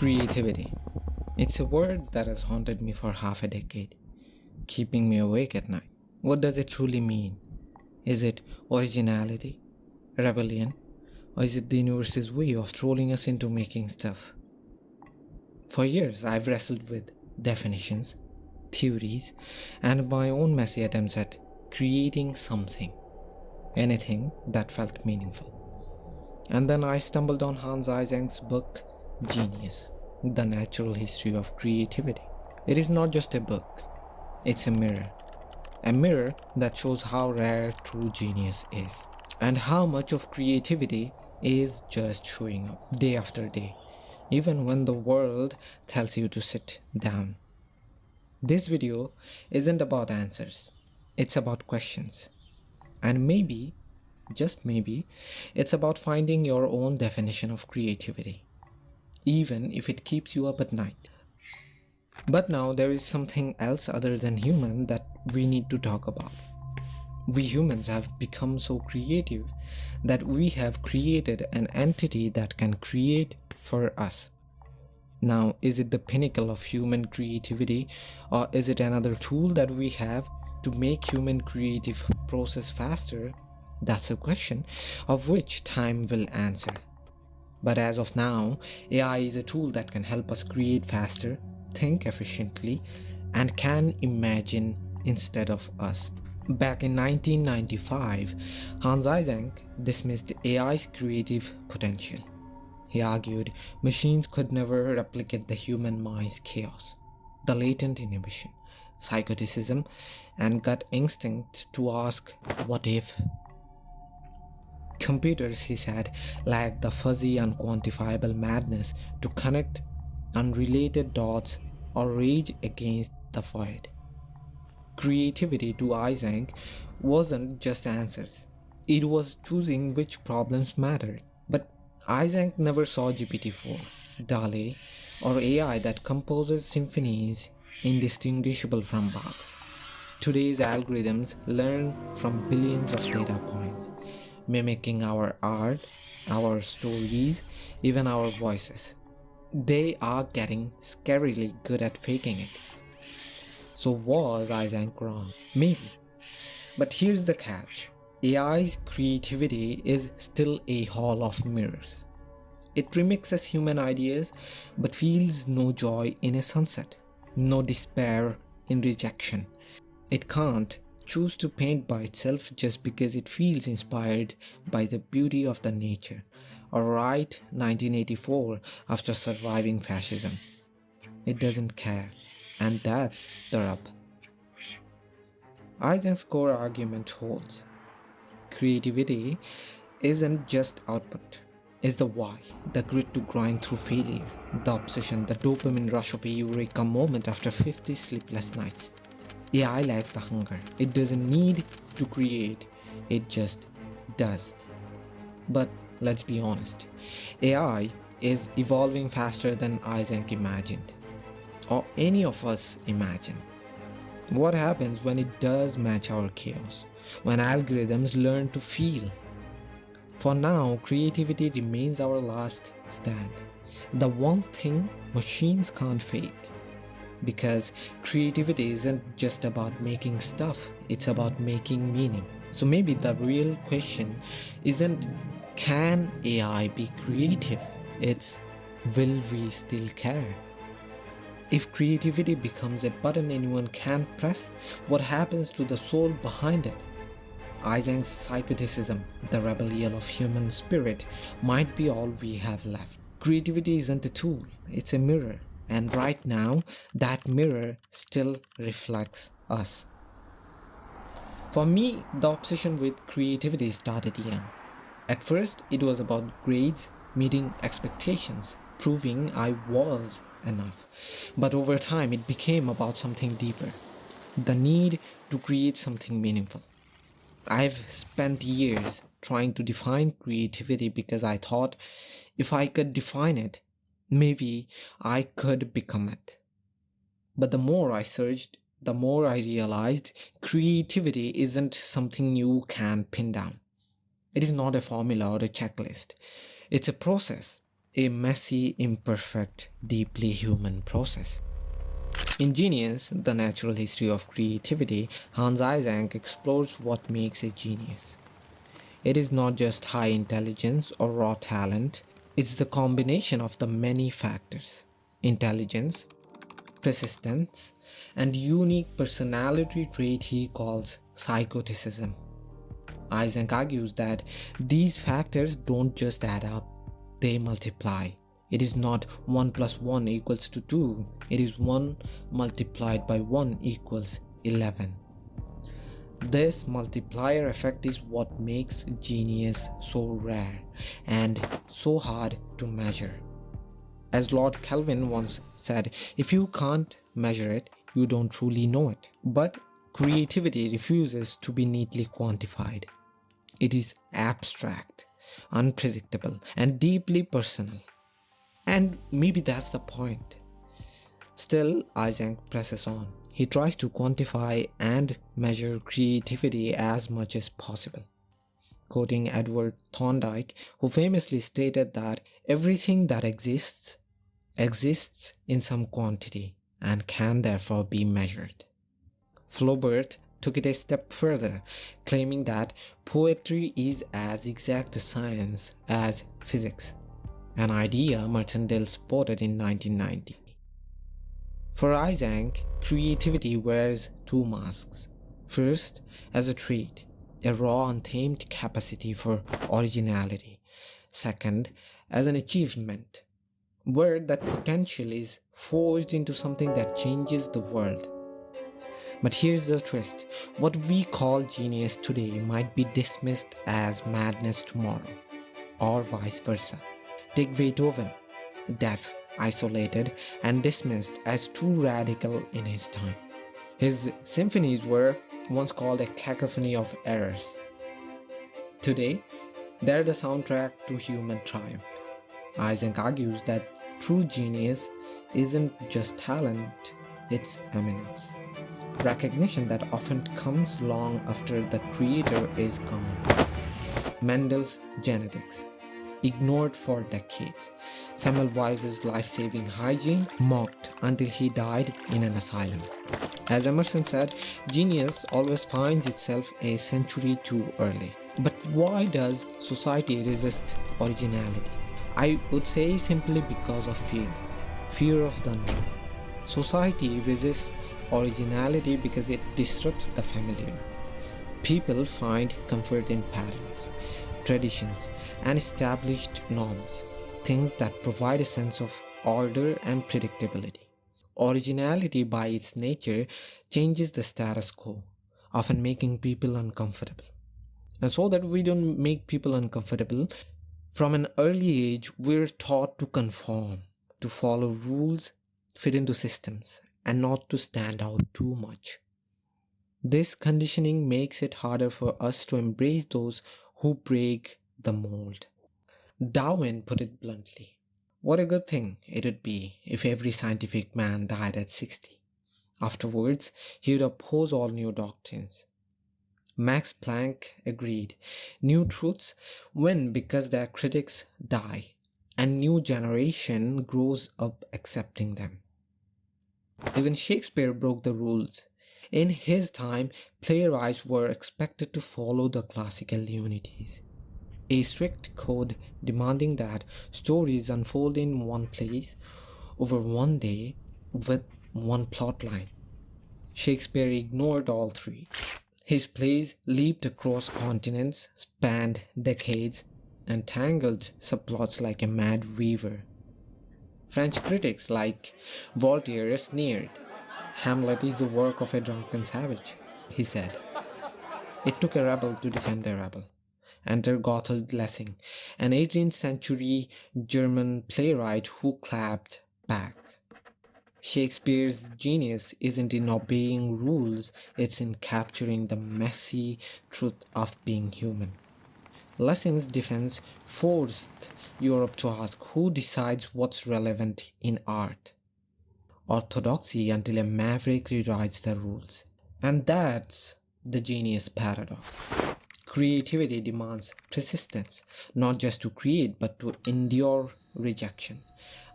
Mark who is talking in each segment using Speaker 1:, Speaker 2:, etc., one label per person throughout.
Speaker 1: Creativity. It's a word that has haunted me for half a decade, keeping me awake at night. What does it truly mean? Is it originality, rebellion, or is it the universe's way of trolling us into making stuff? For years, I've wrestled with definitions, theories, and my own messy attempts at creating something, anything that felt meaningful. And then I stumbled on Hans Eysenck's book, Genius, The Natural History of Creativity. It is not just a book, it's a mirror that shows how rare true genius is, and how much of creativity is just showing up day after day, even when the world tells you to sit down. This video isn't about answers, it's about questions. And maybe, just maybe, it's about finding your own definition of creativity, even if it keeps you up at night. But now there is something else other than human that we need to talk about. We humans have become so creative that we have created an entity that can create for us. Now, is it the pinnacle of human creativity, or is it another tool that we have to make human creative process faster? That's a question of which time will answer. But as of now, AI is a tool that can help us create faster, think efficiently, and can imagine instead of us. Back in 1995, Hans Eysenck dismissed AI's creative potential. He argued machines could never replicate the human mind's chaos, the latent inhibition, psychoticism, and gut instinct to ask, what if? Computers, he said, lack the fuzzy, unquantifiable madness to connect unrelated dots or rage against the void. Creativity to Eysenck wasn't just answers, it was choosing which problems mattered. But Eysenck never saw GPT-4, DALL-E, or AI that composes symphonies indistinguishable from Bach's. Today's algorithms learn from billions of data points, mimicking our art, our stories, even our voices. They are getting scarily good at faking it. So was Eysenck wrong? Maybe. But here's the catch. AI's creativity is still a hall of mirrors. It remixes human ideas but feels no joy in a sunset, no despair in rejection. It can't choose to paint by itself just because it feels inspired by the beauty of the nature, or write 1984 after surviving fascism. It doesn't care, and that's the rub. Eysenck's core argument holds. Creativity isn't just output, it's the why, the grit to grind through failure, the obsession, the dopamine rush of a eureka moment after 50 sleepless nights. AI lacks the hunger. It doesn't need to create, it just does. But let's be honest, AI is evolving faster than Eysenck imagined, or any of us imagine. What happens when it does match our chaos? When algorithms learn to feel? For now, creativity remains our last stand, the one thing machines can't fake. Because creativity isn't just about making stuff, it's about making meaning. So maybe the real question isn't, can AI be creative? It's, will we still care? If creativity becomes a button anyone can press, what happens to the soul behind it? Eysenck's psychoticism, the rebellion of human spirit, might be all we have left. Creativity isn't a tool, it's a mirror. And right now, that mirror still reflects us. For me, the obsession with creativity started young. At first, it was about grades, meeting expectations, proving I was enough. But over time, it became about something deeper. The need to create something meaningful. I've spent years trying to define creativity because I thought if I could define it, maybe I could become it. But the more I searched, the more I realized creativity isn't something you can pin down. It is not a formula or a checklist. It's a process. a messy, imperfect, deeply human process. In Genius, The Natural History of Creativity, Hans Eysenck explores what makes a genius. It is not just high intelligence or raw talent, it's the combination of the many factors: intelligence, persistence, and unique personality trait he calls psychoticism. Eysenck argues that these factors don't just add up, they multiply. It is not 1 plus 1 equals to 2, it is 1 multiplied by 1 equals 11. This multiplier effect is what makes genius so rare and so hard to measure. As Lord Kelvin once said, if you can't measure it, you don't truly know it. But creativity refuses to be neatly quantified. It is abstract, unpredictable, and deeply personal. And maybe that's the point. Still, Eysenck presses on. He tries to quantify and measure creativity as much as possible. Quoting Edward Thorndike, who famously stated that everything that exists in some quantity and can therefore be measured. Flaubert took it a step further, claiming that poetry is as exact a science as physics, an idea Martindale supported in 1990. For Eysenck, creativity wears two masks. First, as a trait, a raw, untamed capacity for originality. Second, as an achievement, where that potential is forged into something that changes the world. But here's the twist: what we call genius today might be dismissed as madness tomorrow, or vice versa. Take Beethoven, deaf, isolated, and dismissed as too radical in his time. His symphonies were once called a cacophony of errors. Today, they're the soundtrack to human triumph. Eysenck argues that true genius isn't just talent, it's eminence. Recognition that often comes long after the creator is gone. Mendel's genetics, ignored for decades. Semmelweis's life-saving hygiene, mocked until he died in an asylum. As Emerson said, genius always finds itself a century too early. But why does society resist originality? I would say simply because of fear of the unknown. Society resists originality because it disrupts the familiar. People find comfort in patterns, traditions, and established norms, things that provide a sense of order and predictability. Originality, by its nature, changes the status quo, often making people uncomfortable. And so that we don't make people uncomfortable, from an early age, we're taught to conform, to follow rules, fit into systems, and not to stand out too much. This conditioning makes it harder for us to embrace those who break the mold. Darwin put it bluntly: what a good thing it would be if every scientific man died at 60. Afterwards, he would oppose all new doctrines. Max Planck agreed: new truths win because their critics die, and new generation grows up accepting them. Even Shakespeare broke the rules. In his time, playwrights were expected to follow the classical unities, a strict code demanding that stories unfold in one place, over one day, with one plotline. Shakespeare ignored all three. His plays leaped across continents, spanned decades, and tangled subplots like a mad weaver. French critics like Voltaire sneered. Hamlet is the work of a drunken savage, he said. It took a rebel to defend a rebel. Enter Gotthold Lessing, an 18th century German playwright who clapped back. Shakespeare's genius isn't in obeying rules, it's in capturing the messy truth of being human. Lessing's defense forced Europe to ask who decides what's relevant in art. Orthodoxy until a maverick rewrites the rules. And that's the genius paradox. Creativity demands persistence, not just to create but to endure rejection.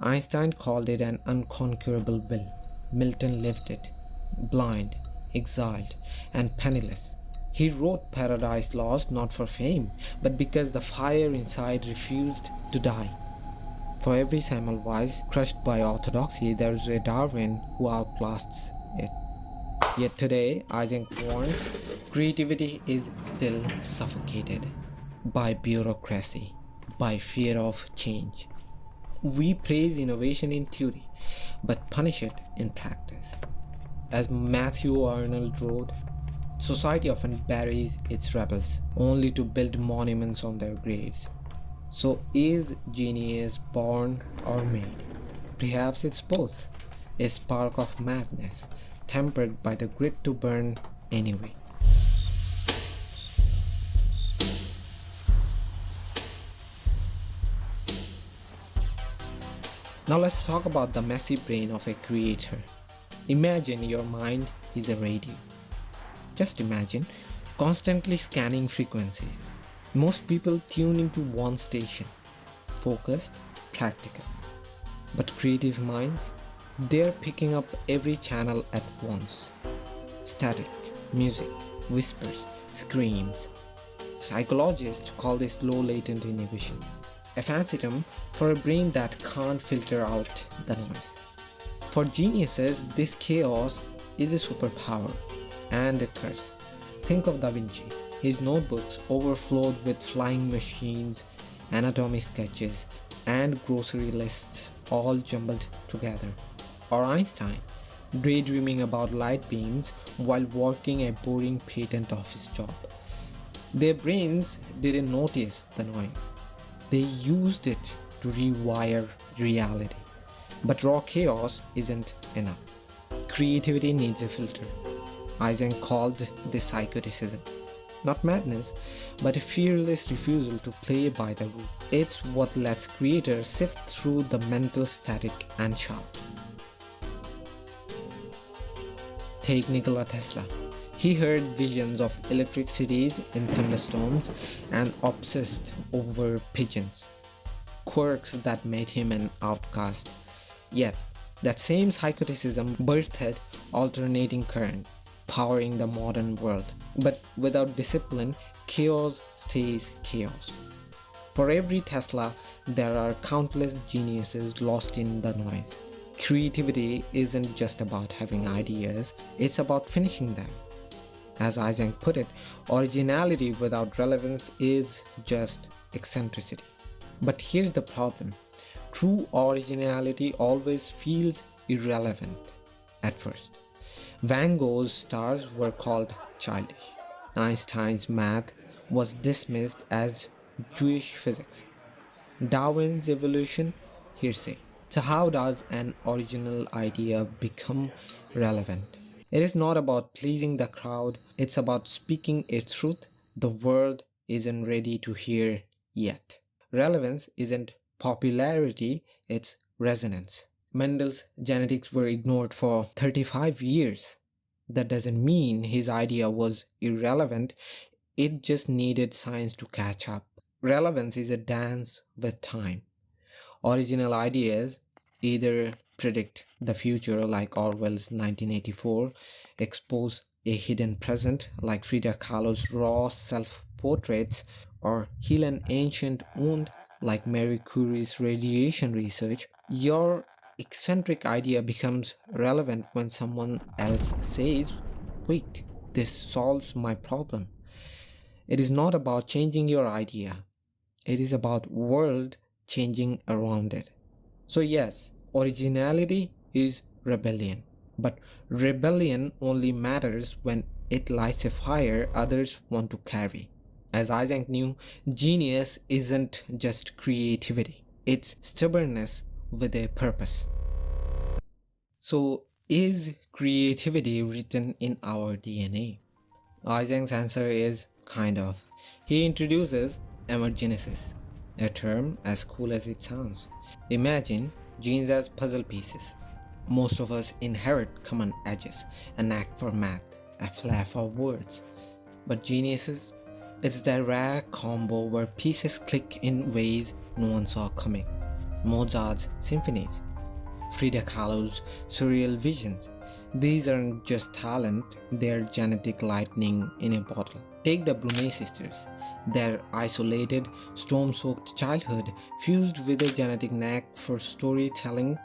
Speaker 1: Einstein called it an unconquerable will. Milton lived it, blind, exiled, and penniless. He wrote Paradise Lost not for fame, but because the fire inside refused to die. For every Semmelweis crushed by orthodoxy, there is a Darwin who outlasts it. Yet today, Eysenck warns, creativity is still suffocated by bureaucracy, by fear of change. We praise innovation in theory, but punish it in practice. As Matthew Arnold wrote, society often buries its rebels, only to build monuments on their graves. So is genius born or made? Perhaps it's both, a spark of madness, tempered by the grit to burn anyway. Now let's talk about the messy brain of a creator. Imagine your mind is a radio. Just imagine, constantly scanning frequencies. Most people tune into one station, focused, practical. But creative minds, they're picking up every channel at once. Static, music, whispers, screams. Psychologists call this low latent inhibition, a fancy term for a brain that can't filter out the noise. For geniuses, this chaos is a superpower and a curse. Think of Da Vinci. His notebooks overflowed with flying machines, anatomy sketches, and grocery lists all jumbled together. Or Einstein, daydreaming about light beams while working a boring patent office job. Their brains didn't notice the noise. They used it to rewire reality. But raw chaos isn't enough. Creativity needs a filter. Eysenck called this psychoticism. Not madness, but a fearless refusal to play by the rule. It's what lets creators sift through the mental static and shout. Take Nikola Tesla. He heard visions of electric cities in thunderstorms and obsessed over pigeons, quirks that made him an outcast. Yet, that same psychoticism birthed alternating current, powering the modern world. But without discipline, chaos stays chaos. For every Tesla, there are countless geniuses lost in the noise. Creativity isn't just about having ideas, it's about finishing them. As Eysenck put it, originality without relevance is just eccentricity. But here's the problem. True originality always feels irrelevant at first. Van Gogh's stars were called childish. Einstein's math was dismissed as Jewish physics. Darwin's evolution, hearsay. So how does an original idea become relevant? It is not about pleasing the crowd, it's about speaking a truth the world isn't ready to hear yet. Relevance isn't popularity, it's resonance. Mendel's genetics were ignored for 35 years. That doesn't mean his idea was irrelevant, it just needed science to catch up. Relevance is a dance with time. Original ideas either predict the future like Orwell's 1984, expose a hidden present like Frida Kahlo's raw self-portraits, or heal an ancient wound like Marie Curie's radiation research. Your eccentric idea becomes relevant when someone else says, "Wait, this solves my problem." It is not about changing your idea. It is about world changing around it. So yes, originality is rebellion. But rebellion only matters when it lights a fire others want to carry. As Eysenck knew, genius isn't just creativity. It's stubbornness with a purpose. So is creativity written in our DNA? Eysenck's answer is kind of. He introduces emergenesis, a term as cool as it sounds. Imagine genes as puzzle pieces. Most of us inherit common edges, a knack for math, a flair for words. But geniuses, It's the rare combo where pieces click in ways no one saw coming. Mozart's symphonies, Frida Kahlo's surreal visions. These aren't just talent, they're genetic lightning in a bottle. Take the Brunet sisters. Their isolated, storm-soaked childhood, fused with a genetic knack for storytelling,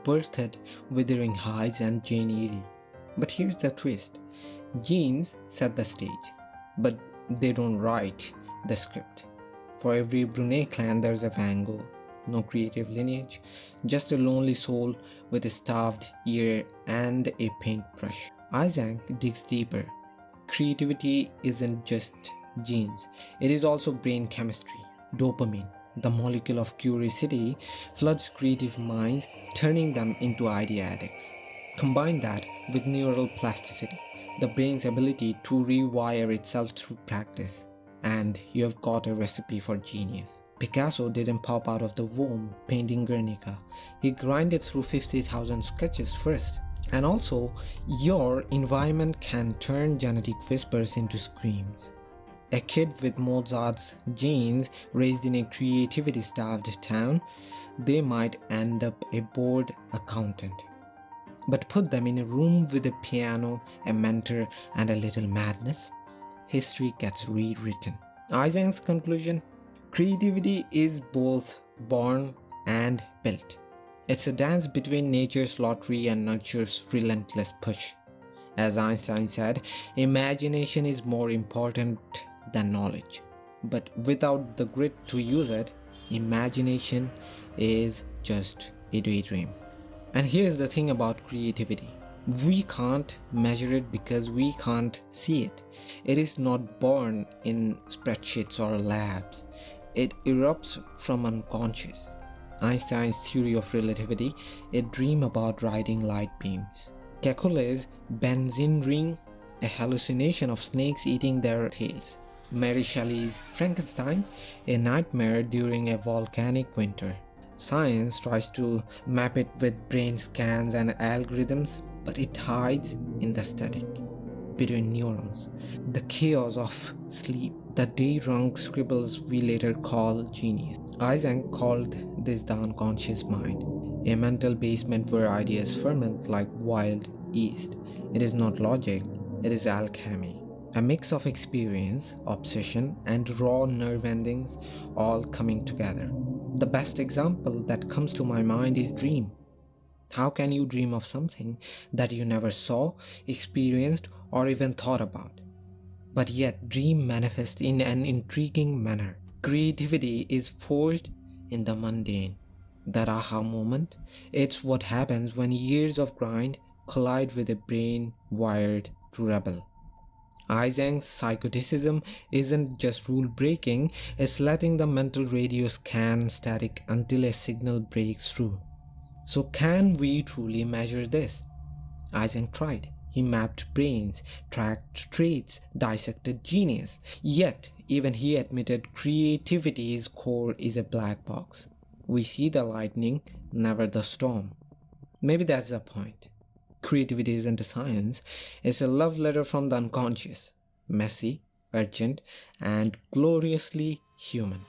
Speaker 1: birthed Wuthering Heights and Jane Eyre. But here's the twist. Genes set the stage, but they don't write the script. For every Brunet clan there's a Van Gogh. No creative lineage, just a lonely soul with a starved ear and a paintbrush. Eysenck digs deeper. Creativity isn't just genes, it is also brain chemistry. Dopamine, the molecule of curiosity, floods creative minds, turning them into idea addicts. Combine that with neural plasticity, the brain's ability to rewire itself through practice, and you have got a recipe for genius. Picasso didn't pop out of the womb painting Guernica. He grinded through 50,000 sketches first. And also, your environment can turn genetic whispers into screams. A kid with Mozart's genes raised in a creativity-starved town, they might end up a bored accountant. But put them in a room with a piano, a mentor, and a little madness, history gets rewritten. Eysenck's conclusion? Creativity is both born and built. It's a dance between nature's lottery and nurture's relentless push. As Einstein said, imagination is more important than knowledge. But without the grit to use it, imagination is just a daydream. And here's the thing about creativity. We can't measure it because we can't see it. It is not born in spreadsheets or labs. It erupts from unconscious. Einstein's theory of relativity, a dream about riding light beams. Kekulé's benzene ring, a hallucination of snakes eating their tails. Mary Shelley's Frankenstein, a nightmare during a volcanic winter. Science tries to map it with brain scans and algorithms, but it hides in the static between neurons, the chaos of sleep, the day-drunk scribbles we later call genius. Eysenck called this the unconscious mind, a mental basement where ideas ferment like wild yeast. It is not logic, it is alchemy, a mix of experience, obsession, and raw nerve endings all coming together. The best example that comes to my mind is dream. How can you dream of something that you never saw, experienced, or even thought about? But yet dream manifests in an intriguing manner. Creativity is forged in the mundane. That aha moment, it's what happens when years of grind collide with a brain wired to rebel. Eysenck's psychoticism isn't just rule breaking, it's letting the mental radio scan static until a signal breaks through. So can we truly measure this? Eysenck tried. He mapped brains, tracked traits, dissected genius. Yet, even he admitted creativity's core is a black box. We see the lightning, never the storm. Maybe that's the point. Creativity isn't a science, it's a love letter from the unconscious. Messy, urgent, and gloriously human.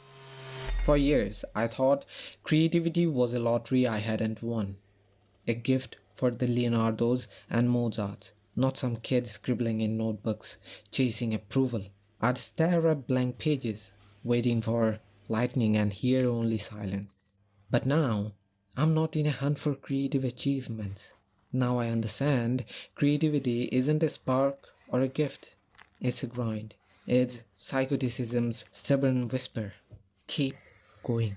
Speaker 1: For years, I thought creativity was a lottery I hadn't won. A gift for the Leonardos and Mozarts, not some kid scribbling in notebooks, chasing approval. I'd stare at blank pages, waiting for lightning and hear only silence. But now, I'm not in a hunt for creative achievements. Now I understand creativity isn't a spark or a gift. It's a grind. It's psychoticism's stubborn whisper. Keep going.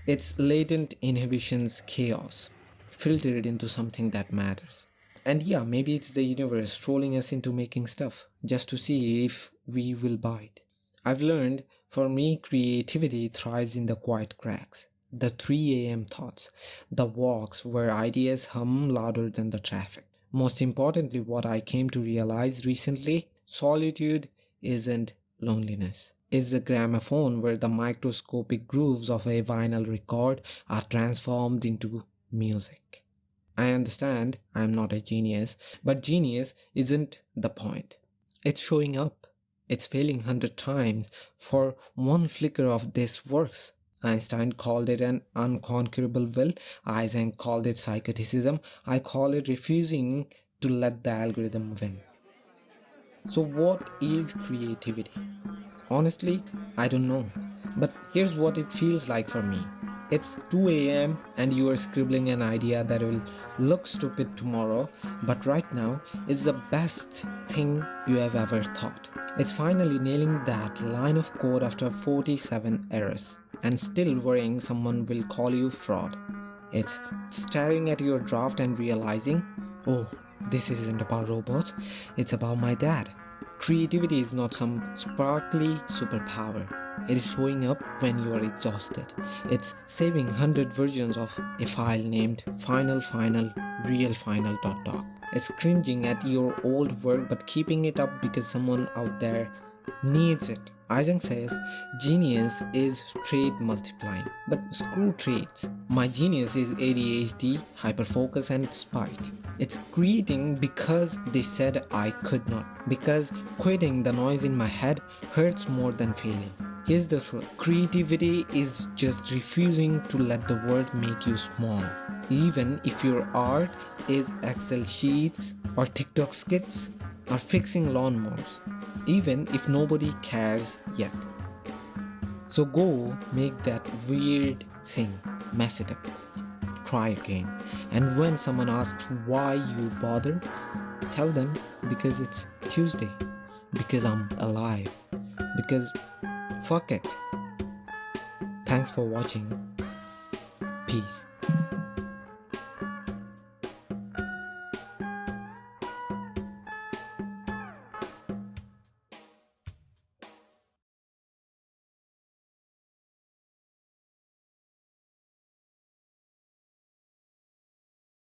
Speaker 1: It's latent inhibition's chaos, filtered into something that matters. And yeah, maybe it's the universe trolling us into making stuff, just to see if we will bite. I've learned, for me, creativity thrives in the quiet cracks. The 3 a.m. thoughts, the walks where ideas hum louder than the traffic. Most importantly, what I came to realize recently, solitude isn't loneliness. It's the gramophone where the microscopic grooves of a vinyl record are transformed into music. I understand I'm not a genius, but genius isn't the point. It's showing up. It's failing 100 times for one flicker of this works. Einstein called it an unconquerable will. Eysenck called it psychoticism. I call it refusing to let the algorithm win. So, what is creativity? Honestly, I don't know. But here's what it feels like for me. It's 2 a.m. and you are scribbling an idea that will look stupid tomorrow, but right now it's the best thing you have ever thought. It's finally nailing that line of code after 47 errors and still worrying someone will call you fraud. It's staring at your draft and realizing, oh, this isn't about robots, it's about my dad. Creativity is not some sparkly superpower. It is showing up when you are exhausted. It's saving 100 versions of a file named final. It's cringing at your old work but keeping it up because someone out there needs it. Eysenck says genius is trait multiplying, but screw traits. My genius is ADHD, hyperfocus, and spite. It's creating because they said I could not, because quitting the noise in my head hurts more than failing. Here's the truth. Creativity is just refusing to let the world make you small. Even if your art is Excel sheets or TikTok skits or fixing lawnmowers. Even if nobody cares yet. So go make that weird thing, mess it up, try again. And when someone asks why you bother, tell them because it's Tuesday, because I'm alive, because fuck it. Thanks for watching. Peace.